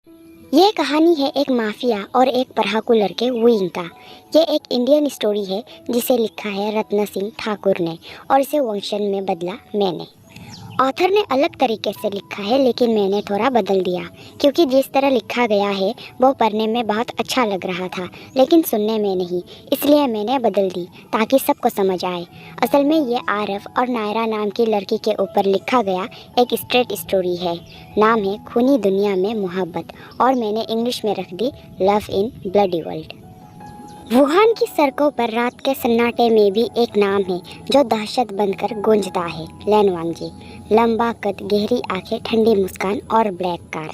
ये कहानी है एक माफिया और एक पढ़ाकू लड़के वुइंग का। ये एक इंडियन स्टोरी है जिसे लिखा है रत्न सिंह ठाकुर ने और इसे वंशन में बदला मैंने। ऑथर ने अलग तरीके से लिखा है लेकिन मैंने थोड़ा बदल दिया क्योंकि जिस तरह लिखा गया है वो पढ़ने में बहुत अच्छा लग रहा था लेकिन सुनने में नहीं, इसलिए मैंने बदल दी ताकि सबको समझ आए। असल में ये आरफ और नायरा नाम की लड़की के ऊपर लिखा गया एक स्ट्रेट स्टोरी है। नाम है खूनी दुनिया में मोहब्बत और मैंने इंग्लिश में रख दी love in bloody world. Wuhan की सड़कों पर रात के सन्नाटे में भी एक नाम है जो दहशत बनकर गूंजता है, लैन वांगजी। लंबा कद, गहरी आंखें, ठंडी मुस्कान और ब्लैक कार।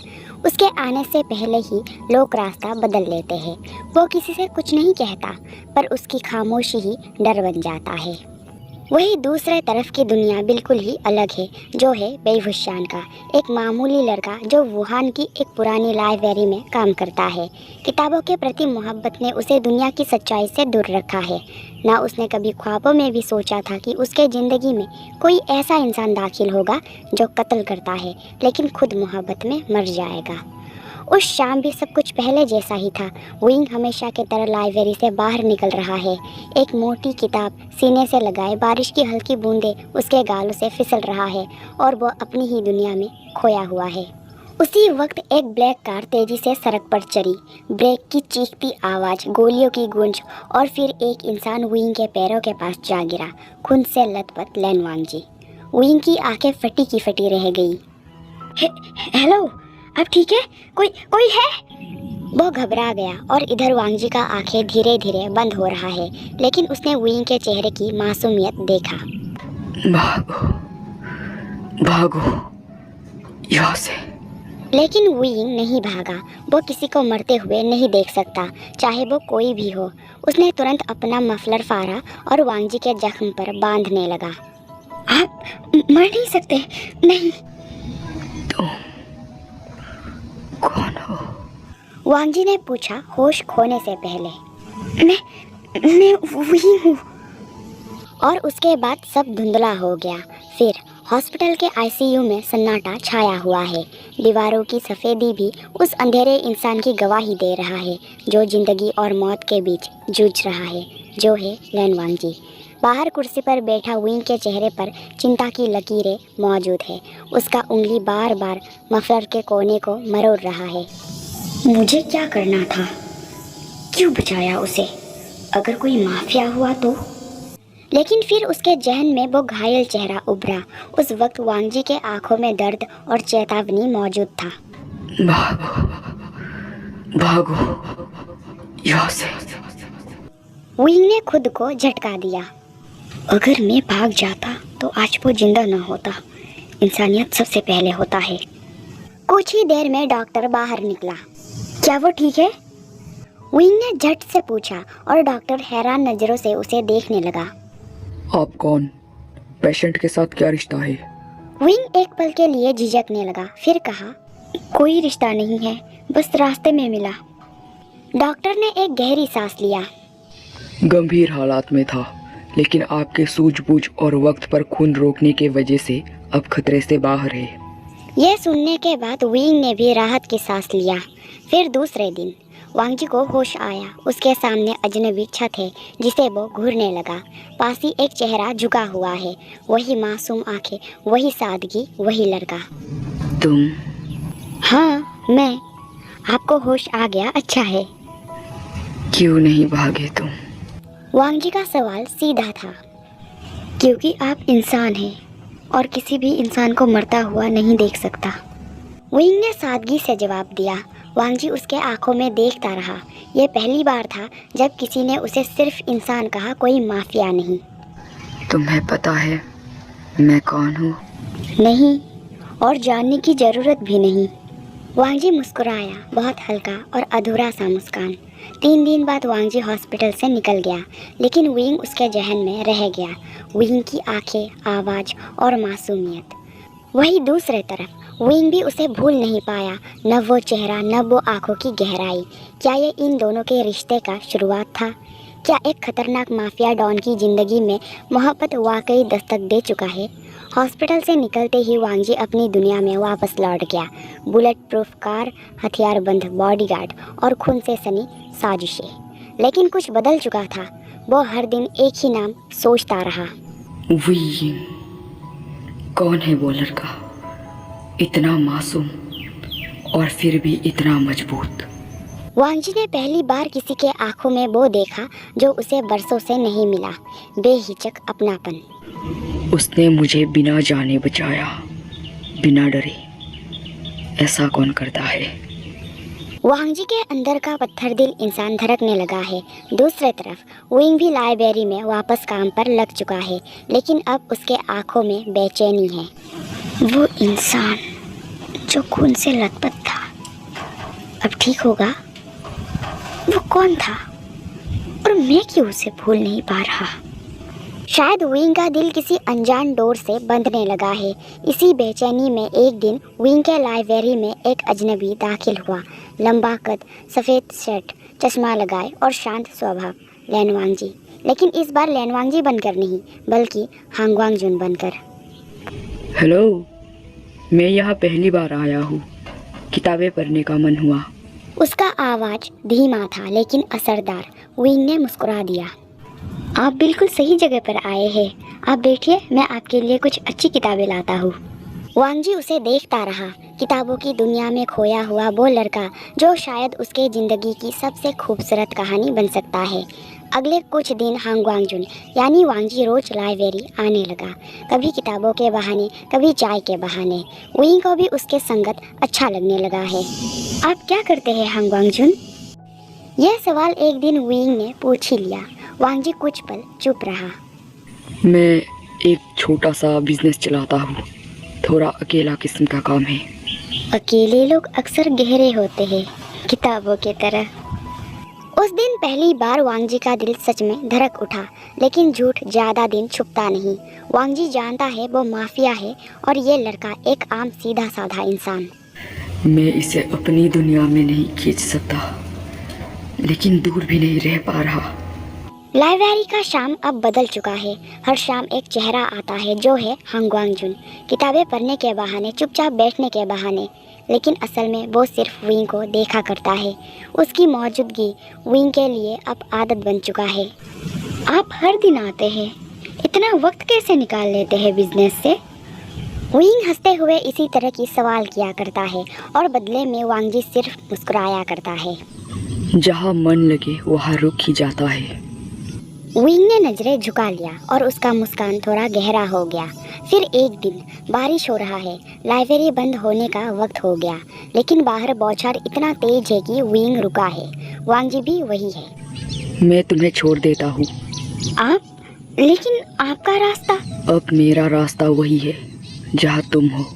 उसके आने से पहले ही लोग रास्ता बदल लेते हैं। वो किसी से कुछ नहीं कहता पर उसकी खामोशी ही डर बन जाता है। वही दूसरे तरफ की दुनिया बिल्कुल ही अलग है जो है बेहुशान का, एक मामूली लड़का जो वुहान की एक पुरानी लाइब्रेरी में काम करता है। किताबों के प्रति मोहब्बत ने उसे दुनिया की सच्चाई से दूर रखा है। ना उसने कभी ख्वाबों में भी सोचा था कि उसके ज़िंदगी में कोई ऐसा इंसान दाखिल होगा जो कत्ल करता है लेकिन खुद मोहब्बत में मर जाएगा। उस शाम भी सब कुछ पहले जैसा ही था। विंग हमेशा की तरह लाइब्रेरी से बाहर निकल रहा है, एक मोटी किताब सीने से लगाए, बारिश की हल्की बूंदें उसके गालों से फिसल रहा है और वो अपनी ही दुनिया में खोया हुआ है। उसी वक्त एक ब्लैक कार तेजी से सड़क पर चली। ब्रेक की चीखती आवाज़, गोलियों की गूंज और फिर एक इंसान विंग के पैरों के पास जा गिरा, खून से लथपथ लैन वांगजी। विंग की आंखें फटी की फटी रह गई। हेलो, अब ठीक है? कोई कोई है? वो घबरा गया और इधर वांगजी का आंखें धीरे धीरे बंद हो रहा है लेकिन उसने विंग के चेहरे की मासूमियत देखा। भागो, भागो यहाँ से। लेकिन विंग नहीं भागा। वो किसी को मरते हुए नहीं देख सकता, चाहे वो कोई भी हो। उसने तुरंत अपना मफलर फाड़ा और वांगजी के जख्म पर बांधने लगा। आप मर नहीं सकते, नहीं। तुम कौन हो? वांगजी ने पूछा होश खोने से पहले। मैं वही हूँ। और उसके बाद सब धुंधला हो गया। फिर हॉस्पिटल के आईसीयू में सन्नाटा छाया हुआ है। दीवारों की सफ़ेदी भी उस अंधेरे इंसान की गवाही दे रहा है जो ज़िंदगी और मौत के बीच जूझ रहा है, जो है लैन वांगजी। बाहर कुर्सी पर बैठा विंग के चेहरे पर चिंता की लकीरें मौजूद है। उसका उंगली बार बार मफलर के कोने को मरोड़ रहा है। मुझे क्या करना था? क्यों बचाया उसे? अगर कोई माफिया हुआ तो? लेकिन फिर उसके जहन में वो घायल चेहरा उभरा। उस वक्त वांगजी के आंखों में दर्द और चेतावनी मौजूद था। भागो, भागो यहाँ से। विंग ने खुद को झटका दिया। अगर मैं भाग जाता तो आज वो जिंदा न होता। इंसानियत सबसे पहले होता है। कुछ ही देर में डॉक्टर बाहर निकला। क्या वो ठीक है? विंग ने झट से पूछा और डॉक्टर हैरान नजरों से उसे देखने लगा। आप कौन? पेशेंट के साथ क्या रिश्ता है? विंग एक पल के लिए झिझकने लगा, फिर कहा, कोई रिश्ता नहीं है, बस रास्ते में मिला। डॉक्टर ने एक गहरी सांस लिया। गंभीर हालात में था लेकिन आपके सूझबूझ और वक्त पर खून रोकने की वजह से अब खतरे से बाहर है। यह सुनने के बाद विंग ने भी राहत की सांस लिया। फिर दूसरे दिन वांगजी को होश आया। उसके सामने अजनबी छत है जिसे वो घूरने लगा। पास ही एक चेहरा झुका हुआ है, वही मासूम आंखें, वही सादगी, वही लड़का। तुम? हाँ, मैं। आपको होश आ गया, अच्छा है। क्यों नहीं भागे तुम? वांगजी का सवाल सीधा था। क्योंकि आप इंसान हैं और किसी भी इंसान को मरता हुआ नहीं देख सकता। विंग ने सादगी से जवाब दिया। वांगजी उसके आंखों में देखता रहा। यह पहली बार था जब किसी ने उसे सिर्फ इंसान कहा, कोई माफिया नहीं। तुम्हें पता है मैं कौन हूँ? नहीं, और जानने की जरूरत भी नहीं। वांगजी मुस्कुराया, बहुत हल्का और अधूरा सा मुस्कान। 3 दिन बाद वांगजी हॉस्पिटल से निकल गया लेकिन विंग उसके जहन में रह गया। विंग की आंखें, आवाज़ और मासूमियत। वही दूसरे तरफ विंग भी उसे भूल नहीं पाया, न वो चेहरा, न वो आंखों की गहराई। क्या ये इन दोनों के रिश्ते का शुरुआत था? क्या एक खतरनाक माफिया डॉन की ज़िंदगी में मोहब्बत वाकई दस्तक दे चुका है? हॉस्पिटल से निकलते ही वांगजी अपनी दुनिया में वापस लौट गया। बुलेट प्रूफ कार, हथियारबंद बॉडीगार्ड और खून से सनी साजिशें। लेकिन कुछ बदल चुका था। वो हर दिन एक ही नाम सोचता रहा। Wei Ying. कौन है वो लड़का, इतना मासूम और फिर भी इतना मजबूत? वांगजी ने पहली बार किसी के आंखों में वो देखा जो उसे बरसों से नहीं मिला, बेहिचक अपनापन। उसने मुझे बिना जाने बचाया, बिना डरे। ऐसा कौन करता है? वांगजी के अंदर का पत्थर दिल इंसान धड़कने लगा है। दूसरी तरफ विंग भी लाइब्रेरी में वापस काम पर लग चुका है, लेकिन अब उसके आंखों में बेचैनी है। वो इंसान जो खून से लथपथ था, अब ठीक होगा? वो कौन था और मैं क्यों उसे भूल नहीं पा रहा? शायद विंग का दिल किसी अनजान डोर से बंधने लगा है। इसी बेचैनी में एक दिन विंग के लाइब्रेरी में एक अजनबी दाखिल हुआ। लंबा कद, सफ़ेद शर्ट, चश्मा लगाए और शांत स्वभाव, लैन वांगजी। लेकिन इस बार लैन वांगजी बनकर नहीं, बल्कि हांग वांगजुन बनकर। हेलो, मैं यहाँ पहली बार आया हूँ। किताबें पढ़ने का मन हुआ। उसका आवाज़ धीमा था लेकिन असरदार। विंग ने मुस्कुरा दिया। आप बिल्कुल सही जगह पर आए हैं। आप बैठिए, मैं आपके लिए कुछ अच्छी किताबें लाता हूँ। वांगजी उसे देखता रहा। किताबों की दुनिया में खोया हुआ वो लड़का जो शायद उसके ज़िंदगी की सबसे खूबसूरत कहानी बन सकता है। अगले कुछ दिन हांग वांगजुन यानी वांगजी रोज लाइब्रेरी आने लगा, कभी किताबों के बहाने, कभी चाय के बहाने। विंग को भी उसके संगत अच्छा लगने लगा है। आप क्या करते हैं हांग वांगजुन? यह सवाल एक दिन विंग ने पूछ ही लिया। वांगजी कुछ पल चुप रहा। मैं एक छोटा सा बिजनेस चलाता हूँ, थोड़ा अकेला किस्म का काम है। अकेले लोग अक्सर गहरे होते हैं, किताबों की तरह। उस दिन पहली बार वांगजी का दिल सच में धड़क उठा, लेकिन झूठ ज़्यादा दिन छुपता नहीं। वांगजी जानता है वो माफिया है और ये लड़का एक आम सीधा साधा इंसान। मैं इसे अपनी दुनिया में नहीं खींच सकता, लेकिन दूर भी नहीं रह पा रहा। लाइब्रेरी का शाम अब बदल चुका है। हर शाम एक चेहरा आता है जो है हांग वांगजुन। किताबें पढ़ने के बहाने, चुपचाप बैठने के बहाने, लेकिन असल में वो सिर्फ विंग को देखा करता है। उसकी मौजूदगी विंग के लिए अब आदत बन चुका है। आप हर दिन आते हैं, इतना वक्त कैसे निकाल लेते हैं बिजनेस से? विंग हंसते हुए इसी तरह की सवाल किया करता है और बदले में वांगजी सिर्फ मुस्कुराया करता है। जहाँ मन लगे वहाँ रुक ही जाता है। विंग ने नजरें झुका लिया और उसका मुस्कान थोड़ा गहरा हो गया। फिर एक दिन बारिश हो रहा है, लाइब्रेरी बंद होने का वक्त हो गया, लेकिन बाहर बौछार इतना तेज है कि विंग रुका है। वांगजी भी वही है। मैं तुम्हें छोड़ देता हूँ। आप? लेकिन आपका रास्ता? अब मेरा रास्ता वही है जहाँ तुम हो।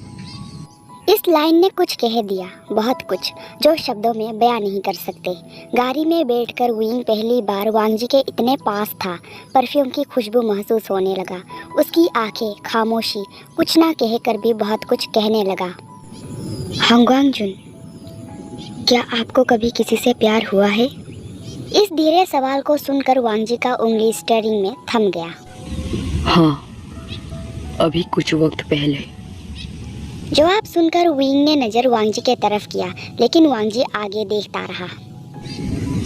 इस लाइन ने कुछ कह दिया, बहुत कुछ, जो शब्दों में बयां नहीं कर सकते। गाड़ी में बैठकर विंग पहली बार वांगजी के इतने पास था। परफ्यूम की खुशबू महसूस होने लगा। उसकी आंखें, खामोशी, कुछ ना कहकर भी बहुत कुछ कहने लगा। हांग वांगजुन, क्या आपको कभी किसी से प्यार हुआ है? इस धीरे सवाल को सुनकर वांगजी का उंगली स्टीयरिंग में थम गया। हाँ, अभी कुछ वक्त पहले। जवाब सुनकर विंग ने नज़र वांगजी के तरफ किया, लेकिन वांगजी आगे देखता रहा।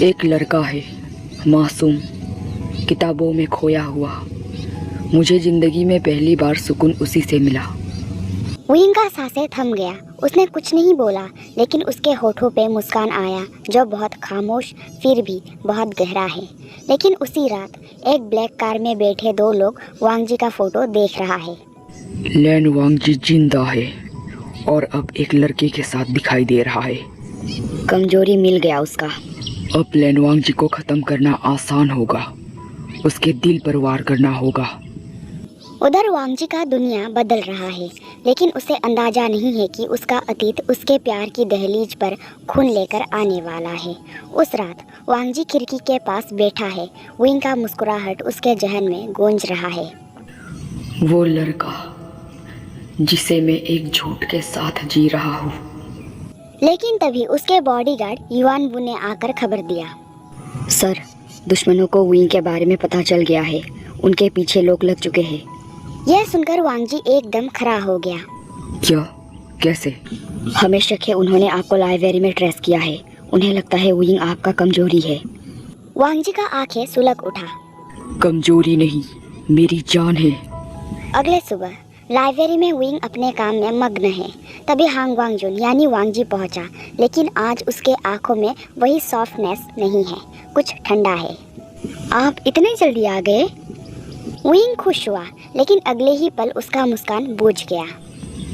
एक लड़का है, मासूम, किताबों में खोया हुआ। मुझे जिंदगी में पहली बार सुकून उसी से मिला। विंग का सांसें थम गया। उसने कुछ नहीं बोला, लेकिन उसके होठों पे मुस्कान आया जो बहुत खामोश फिर भी बहुत गहरा है। लेकिन उसी रात एक ब्लैक कार में बैठे दो लोग वांगजी का फोटो देख रहा है। लैन वांगजी जिंदा है और अब एक लड़के के साथ दिखाई दे रहा है। कमजोरी मिल गया उसका। अब लैन वांगजी को ख़त्म करना आसान होगा, उसके दिल पर वार करना होगा। उधर वांगजी का दुनिया बदल रहा है, लेकिन उसे अंदाजा नहीं है कि उसका अतीत उसके प्यार की दहलीज पर खून लेकर आने वाला है। उस रात वांगजी खिड़की के पास बैठा है। विंग का मुस्कुराहट उसके जहन में गूंज रहा है। वो लड़का जिसे मैं एक झूठ के साथ जी रहा हूँ। लेकिन तभी उसके बॉडीगार्ड युआन वू ने आकर खबर दिया। सर, दुश्मनों को विंग के बारे में पता चल गया है। उनके पीछे लोग लग चुके हैं। यह सुनकर वांगजी एकदम खड़ा हो गया। क्या? कैसे? हमें शक है उन्होंने आपको लाइब्रेरी में ट्रेस किया है। उन्हें लगता है वुयिंग आपका कमजोरी है। वांगजी का आंखें सुलग उठा। कमजोरी नहीं, मेरी जान है। अगले सुबह लाइब्रेरी में वुयिंग अपने काम में मग्न है। तभी हांग वांगजुन यानी वांगजी पहुंचा, लेकिन आज उसके आंखों में वही सॉफ्टनेस नहीं है, कुछ ठंडा है। आप इतने जल्दी आ गए? वुयिंग खुश हुआ, लेकिन अगले ही पल उसका मुस्कान बुझ गया।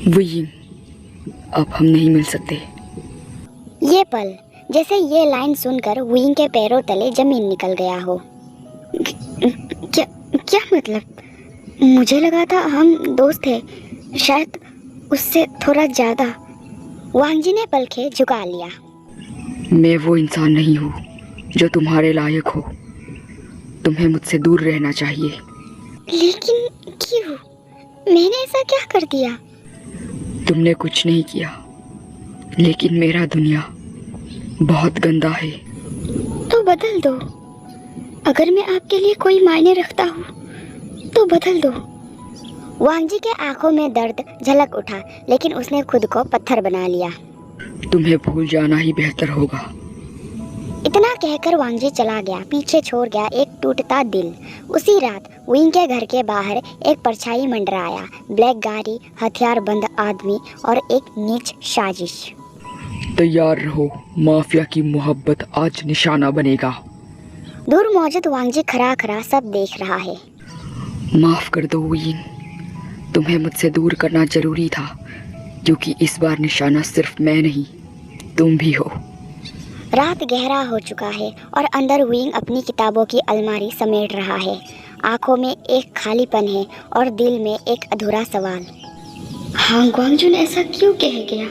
वुयिंग, अब हम नहीं मिल सकते। ये पल, जैसे ये लाइन सुनकर वुयिंग के पैरों तले जमीन निकल गया हो। क्या क्या मतलब? मुझे लगा था हम दोस्त थे, शायद उससे थोड़ा ज़्यादा। वांगजी ने पलकें झुका लिया। मैं वो इंसान नहीं हूँ जो तुम्हारे लायक हो। तुम्हें मुझसे दूर रहना चाहिए। लेकिन क्यों? मैंने ऐसा क्या कर दिया? तुमने कुछ नहीं किया, लेकिन मेरा दुनिया बहुत गंदा है। तो बदल दो। अगर मैं आपके लिए कोई मायने रखता हूँ तो बदल दो। वांगजी के आंखों में दर्द झलक उठा, लेकिन उसने खुद को पत्थर बना लिया। तुम्हें भूल जाना ही बेहतर होगा। इतना कहकर वांगजी चला गया, पीछे छोड़ गया एक टूटता दिल। उसी रात वुयिंग के घर के बाहर एक परछाई मंडराया। ब्लैक गाड़ी, हथियारबंद आदमी और एक नीच साजिश। तैयार रहो, माफिया की मोहब्बत आज निशाना बनेगा। दूर मौजूद वांगजी खड़ा खड़ा सब देख रहा है। माफ कर दो वुयिंग, तुम्हें मुझसे दूर करना जरूरी था, क्योंकि इस बार निशाना सिर्फ मैं नहीं, तुम भी हो। रात गहरा हो चुका है और अंदर वुयिंग अपनी किताबों की अलमारी समेट रहा है। आंखों में एक खालीपन है और दिल में एक अधूरा सवाल। हांग वांगजुन ऐसा क्यों कह गया?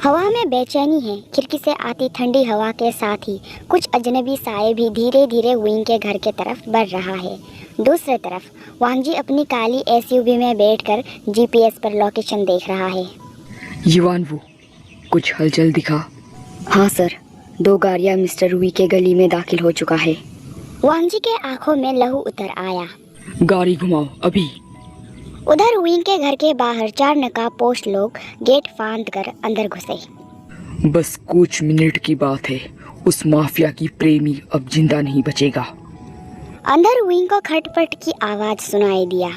हवा में बेचैनी है। खिड़की से आती ठंडी हवा के साथ ही कुछ अजनबी साए भी धीरे धीरे वुयिंग के घर के तरफ बढ़ रहा है। दूसरी तरफ वांगजी अपनी काली एसयूवी में बैठकर जीपीएस पर लोकेशन देख रहा है। युवान वो, कुछ हलचल दिखा? हाँ सर, 2 गाड़ियाँ मिस्टर वुई के गली में दाखिल हो चुका है। वांगजी के आंखों में लहू उतर आया। गाड़ी घुमाओ अभी। उधर वुयिंग के घर के बाहर 4 नकाबपोश लोग गेट फांद कर अंदर घुसे। बस कुछ मिनट की बात है, उस माफिया की प्रेमी अब जिंदा नहीं बचेगा। अंदर वुयिंग को खटपट की आवाज सुनाई दिया।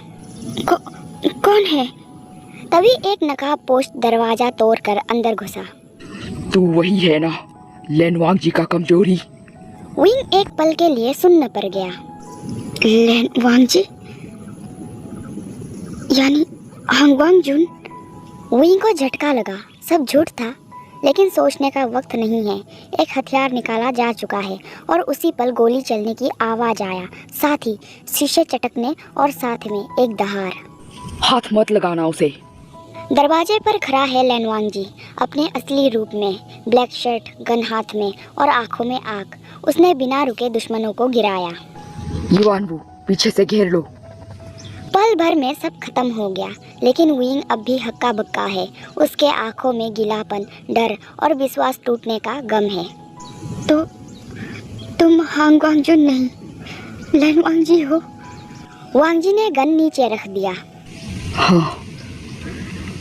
कौन है? तभी एक नकाबपोश दरवाजा तोड़कर अंदर घुसा। तू वही है ना, लेन वांगजी का कमजोरी? वुयिंग एक पल के लिए सुन्न पड़ गया। लेन वांगजी यानी हांग वांगजुन? वुयिंग को झटका लगा। सब झूठ था, लेकिन सोचने का वक्त नहीं है। एक हथियार निकाला जा चुका है और उसी पल गोली चलने की आवाज आया, साथ ही शीशे चटकने और साथ में एक दहाड़। हाथ मत लगाना उसे। दरवाजे पर खड़ा है लेन वांगजी अपने असली रूप में, ब्लैक शर्ट, गन हाथ में और आंखों में आग। उसने बिना रुके दुश्मनों को गिराया। युवान वो, पीछे से घेर लो। पल भर में सब खत्म हो गया, लेकिन वुयिंग अब भी हक्का बक्का है। उसके आंखों में गिलापन, डर और विश्वास टूटने का गम है। तो तुम हांग वांगजुन नहीं, लेन वांगजी हो? वांगजी ने गन नीचे रख दिया। हाँ,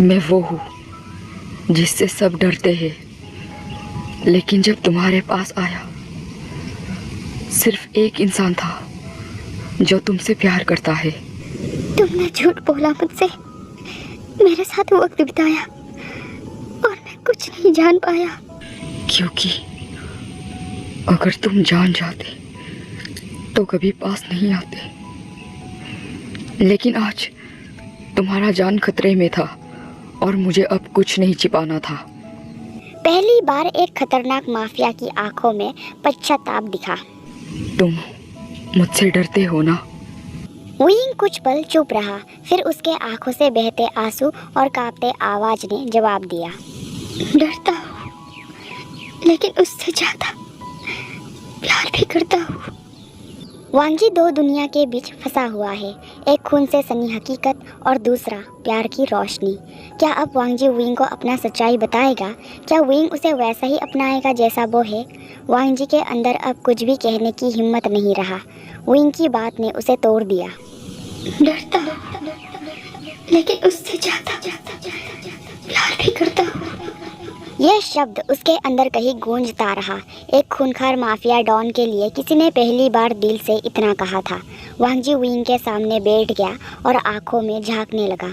मैं वो हूँ जिससे सब डरते हैं, लेकिन जब तुम्हारे पास आया, सिर्फ एक इंसान था जो तुमसे प्यार करता है। तुमने झूठ बोला मुझसे, मेरे साथ वक्त बिताया और मैं कुछ नहीं जान पाया। क्योंकि अगर तुम जान जाते तो कभी पास नहीं आते, लेकिन आज तुम्हारा जान खतरे में था और मुझे अब कुछ नहीं छिपाना था। पहली बार एक खतरनाक माफिया की आंखों में पश्चाताप दिखा। तुम मुझसे डरते हो ना? वुयिंग कुछ पल चुप रहा, फिर उसके आंखों से बहते आंसू और कांपते आवाज ने जवाब दिया। डरता हूँ, लेकिन उससे ज्यादा प्यार भी करता हूँ। वांगजी 2 दुनिया के बीच फंसा हुआ है, एक खून से सनी हकीकत और दूसरा प्यार की रोशनी। क्या अब वांगजी वुयिंग को अपना सच्चाई बताएगा? क्या वुयिंग उसे वैसा ही अपनाएगा जैसा वो है? वांगजी के अंदर अब कुछ भी कहने की हिम्मत नहीं रहा। वुयिंग की बात ने उसे तोड़ दिया। डरता हूँ, लेकिन उससे ज्यादा प्यार भी करता हूँ। यह शब्द उसके अंदर कहीं गूंजता रहा। एक खूंखार माफिया डॉन के लिए किसी ने पहली बार दिल से इतना कहा था। वांग जी विंग के सामने बैठ गया और आंखों में झांकने लगा।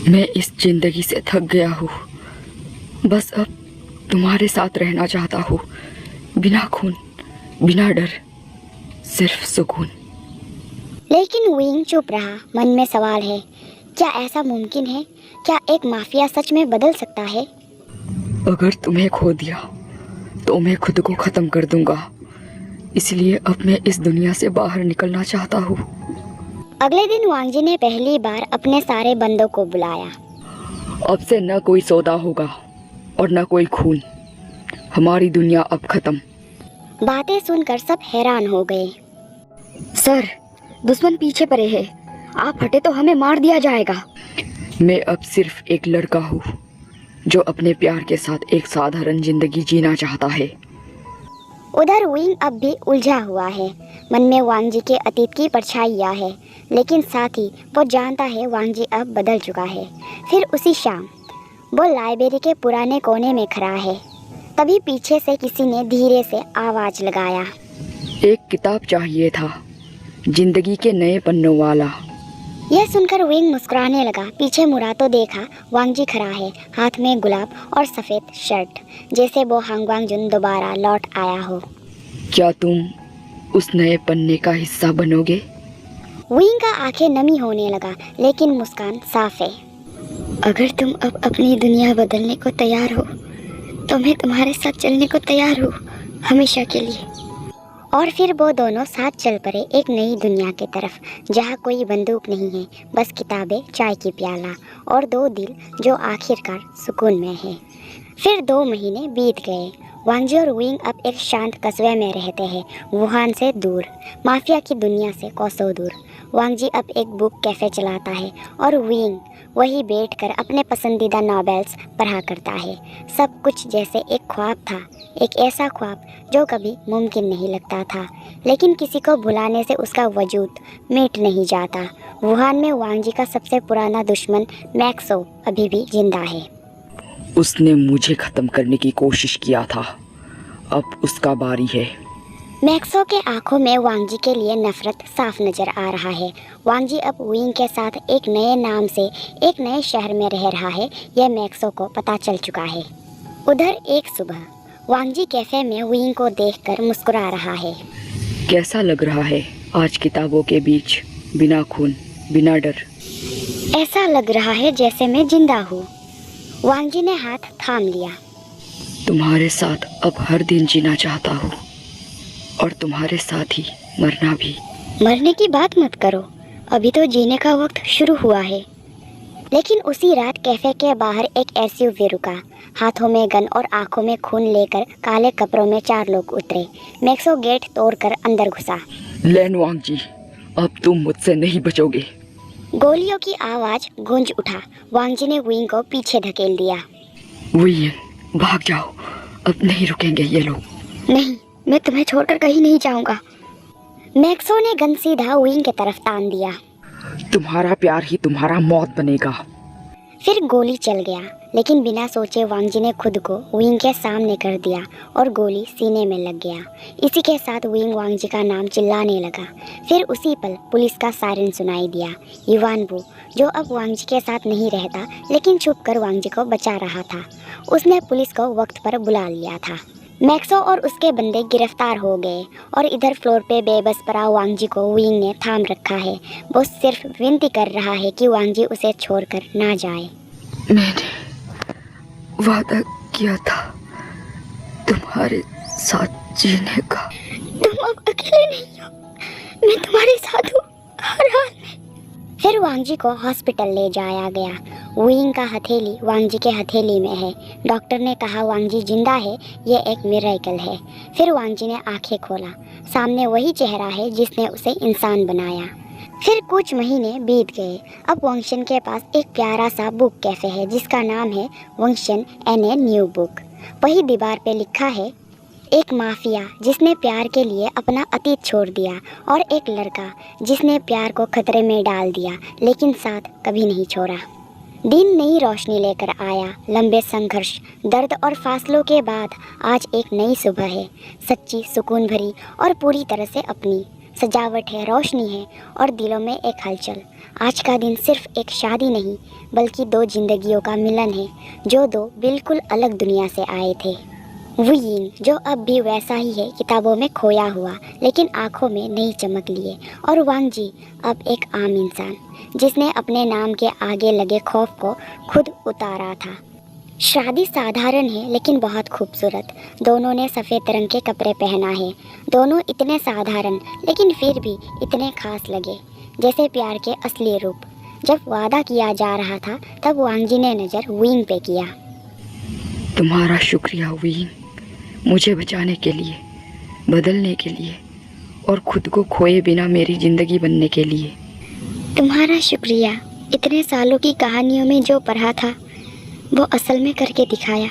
मैं इस जिंदगी से थक गया हूँ। बस अब तुम्हारे साथ रहना चाहता हूँ, बिना खून, बिना डर, सिर्फ सुकून। लेकिन विंग चुप रहा। मन में सवाल है, क्या ऐसा मुमकिन है? क्या एक माफिया सच में बदल सकता है? अगर तुम्हें खो दिया तो मैं खुद को खत्म कर दूंगा, इसलिए अब मैं इस दुनिया से बाहर निकलना चाहता हूँ। अगले दिन वांग जी ने पहली बार अपने सारे बंदों को बुलाया। अब से न कोई सौदा होगा और न कोई खून। हमारी दुनिया अब खत्म। बातें सुनकर सब हैरान हो गए। सर, दुश्मन पीछे पड़े हैं। आप हटे तो हमें मार दिया जाएगा। मैं अब सिर्फ एक लड़का हूँ जो अपने प्यार के साथ एक साधारण जिंदगी जीना चाहता है। उधर विंग अब भी उलझा हुआ है। मन में वांग जी के अतीत की परछाइयाँ है, लेकिन साथ ही वो जानता है वांग जी अब बदल चुका है। फिर उसी शाम वो लाइब्रेरी के पुराने कोने में खड़ा है। तभी पीछे से किसी ने धीरे से आवाज लगाया। एक किताब चाहिए था, जिंदगी के नए पन्नों वाला। यह सुनकर विंग मुस्कुराने लगा। पीछे मुड़ा तो देखा वांग जी खड़ा है, हाथ में गुलाब और सफ़ेद शर्ट, जैसे वो हांग वांग जुन दोबारा लौट आया हो। क्या तुम उस नए पन्ने का हिस्सा बनोगे? विंग का आंखें नमी होने लगा, लेकिन मुस्कान साफ है। अगर तुम अब अपनी दुनिया बदलने को तैयार हो तो मैं तुम्हारे साथ चलने को तैयार हूँ, हमेशा के लिए। और फिर वो दोनों साथ चल पड़े एक नई दुनिया की तरफ, जहाँ कोई बंदूक नहीं है, बस किताबें, चाय की प्याला और दो दिल जो आखिरकार सुकून में है। फिर 2 महीने बीत गए। वांग जी और विंग अब एक शांत कस्बे में रहते हैं, वुहान से दूर, माफिया की दुनिया से कोसों दूर। वांग जी अब एक बुक कैफ़े चलाता है और विंग वही बैठकर अपने पसंदीदा नॉवेल्स पढ़ा करता है। सब कुछ जैसे एक ख्वाब था, एक ऐसा ख्वाब जो कभी मुमकिन नहीं लगता था, लेकिन किसी को भुलाने से उसका वजूद मिट नहीं जाता। वुहान में वांग जी का सबसे पुराना दुश्मन मैक्सो अभी भी जिंदा है। उसने मुझे खत्म करने की कोशिश किया था, अब उसका बारी है। मैक्सो के आंखों में वांग जी के लिए नफरत साफ नजर आ रहा है। वांग जी अब विंग के साथ एक नए नाम से एक नए शहर में रह रहा है, यह मैक्सो को पता चल चुका है। उधर एक सुबह वांग जी कैफे में विंग को देखकर मुस्कुरा रहा है। कैसा लग रहा है आज किताबों के बीच, बिना खून, बिना डर? ऐसा लग रहा है जैसे मैं जिंदा हूँ। वांग जी ने हाथ थाम लिया। तुम्हारे साथ अब हर दिन जीना चाहता हूँ, और तुम्हारे साथ ही मरना भी। मरने की बात मत करो, अभी तो जीने का वक्त शुरू हुआ है। लेकिन उसी रात कैफे के बाहर एक एसयूवी रुका। हाथों में गन और आंखों में खून लेकर काले कपड़ों में 4 लोग उतरे। मैक्सो गेट तोड़कर अंदर घुसा। लेन वांग जी, अब तुम मुझसे नहीं बचोगे। गोलियों की आवाज गूंज उठा। वांग जी ने विंग को पीछे धकेल दिया। विंग, भाग जाओ, अब नहीं रुकेंगे ये लोग। नहीं, मैं तुम्हें छोड़कर कहीं नहीं जाऊंगा। मैक्सो ने गन सीधा विंग की तरफ तान दिया। तुम्हारा प्यार ही तुम्हारा मौत बनेगा। फिर गोली चल गया, लेकिन बिना सोचे वांग जी ने खुद को विंग के सामने कर दिया और गोली सीने में लग गया। इसी के साथ विंग वांग जी का नाम चिल्लाने लगा। फिर उसी पल पुलिस का सायरन सुनाई दिया। युवान वो, जो अब वांग जी के साथ नहीं रहता, लेकिन छुपकर वांग जी को बचा रहा था, उसने पुलिस को वक्त पर बुला लिया था। मैक्सो और उसके बंदे गिरफ्तार हो गए और इधर फ्लोर पे बेबस पड़ा वांग जी को विंग ने थाम रखा है। वो सिर्फ विनती कर रहा है कि वांग जी उसे छोड़कर ना जाए। मैंने वादा किया था तुम्हारे साथ जीने का। तुम अब अकेले नहीं हो, मैं तुम्हारे साथ हूँ हर हाल में। फिर वांग जी को हॉस्पिटल ले जाया गया। विंग का हथेली वांग जी के हथेली में है। डॉक्टर ने कहा वांग जी जिंदा है, ये एक मिरेकल है। फिर वांग जी ने आंखें खोला। सामने वही चेहरा है जिसने उसे इंसान बनाया। फिर कुछ महीने बीत गए। अब वंगशन के पास एक प्यारा सा बुक कैफे है जिसका नाम है वंगशन एन ए न्यू बुक। वही दीवार पे लिखा है, एक माफिया जिसने प्यार के लिए अपना अतीत छोड़ दिया और एक लड़का जिसने प्यार को खतरे में डाल दिया लेकिन साथ कभी नहीं छोड़ा। दिन नई रोशनी लेकर आया। लंबे संघर्ष, दर्द और फासलों के बाद आज एक नई सुबह है, सच्ची, सुकून भरी और पूरी तरह से अपनी। सजावट है, रोशनी है और दिलों में एक हलचल। आज का दिन सिर्फ एक शादी नहीं बल्कि दो जिंदगियों का मिलन है, जो दो बिल्कुल अलग दुनिया से आए थे। वू यिंग जो अब भी वैसा ही है, किताबों में खोया हुआ लेकिन आंखों में नई चमक लिए, और वांग जी अब एक आम इंसान जिसने अपने नाम के आगे लगे खौफ को खुद उतारा था। शादी साधारण है लेकिन बहुत खूबसूरत। दोनों ने सफ़ेद रंग के कपड़े पहना है। दोनों इतने साधारण लेकिन फिर भी इतने खास लगे, जैसे प्यार के असली रूप। जब वादा किया जा रहा था तब वांग जी ने नज़र वू यिंग पे किया। तुम्हारा शुक्रिया वू यिंग, मुझे बचाने के लिए, बदलने के लिए और खुद को खोए बिना मेरी ज़िंदगी बनने के लिए। तुम्हारा शुक्रिया। इतने सालों की कहानियों में जो पढ़ा था वो असल में करके दिखाया।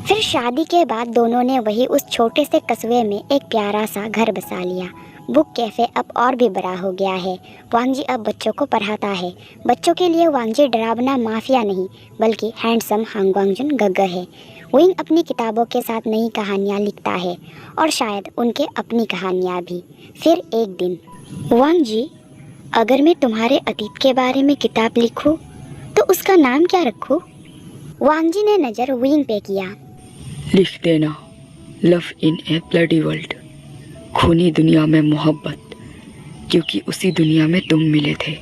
फिर शादी के बाद दोनों ने वही उस छोटे से कस्बे में एक प्यारा सा घर बसा लिया। बुक कैफ़े अब और भी बड़ा हो गया है। वांग जी अब बच्चों को पढ़ाता है। बच्चों के लिए वांग जी डरावना माफिया नहीं बल्कि हैंडसम हांग वांगजुन गग्गर है। वू यिंग अपनी किताबों के साथ नई कहानियाँ लिखता है और शायद उनके अपनी कहानियाँ भी। फिर एक दिन, वांग जी, अगर मैं तुम्हारे अतीत के बारे में किताब लिखूं तो उसका नाम क्या रखूं? वांग जी ने नज़र वू यिंग पे किया। लिख देना, love in A bloody world, खूनी दुनिया में मोहब्बत, क्योंकि उसी दुनिया में तुम मिले थे।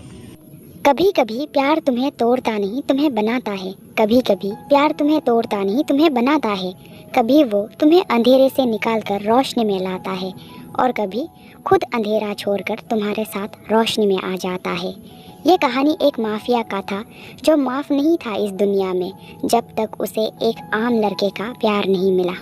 कभी कभी प्यार तुम्हें तोड़ता नहीं तुम्हें बनाता है। कभी कभी प्यार तुम्हें तोड़ता नहीं तुम्हें बनाता है। कभी वो तुम्हें अंधेरे से निकालकर रोशनी में लाता है और कभी खुद अंधेरा छोड़कर तुम्हारे साथ रोशनी में आ जाता है। ये कहानी एक माफिया का था जो माफ़ नहीं था इस दुनिया में जब तक उसे एक आम लड़के का प्यार नहीं मिला।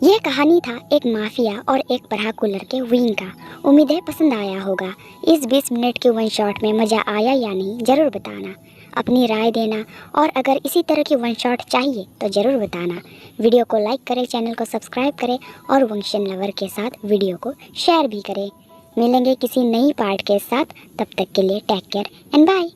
यह कहानी था एक माफिया और एक पढ़ाकू लड़के वू यिंग का। उम्मीद है पसंद आया होगा। इस 20 मिनट के वन शॉट में मज़ा आया या नहीं ज़रूर बताना, अपनी राय देना, और अगर इसी तरह की वन शॉट चाहिए तो ज़रूर बताना। वीडियो को लाइक करें, चैनल को सब्सक्राइब करें और वंशन लवर के साथ वीडियो को शेयर भी करें। मिलेंगे किसी नई पार्ट के साथ, तब तक के लिए टेक केयर एंड बाय।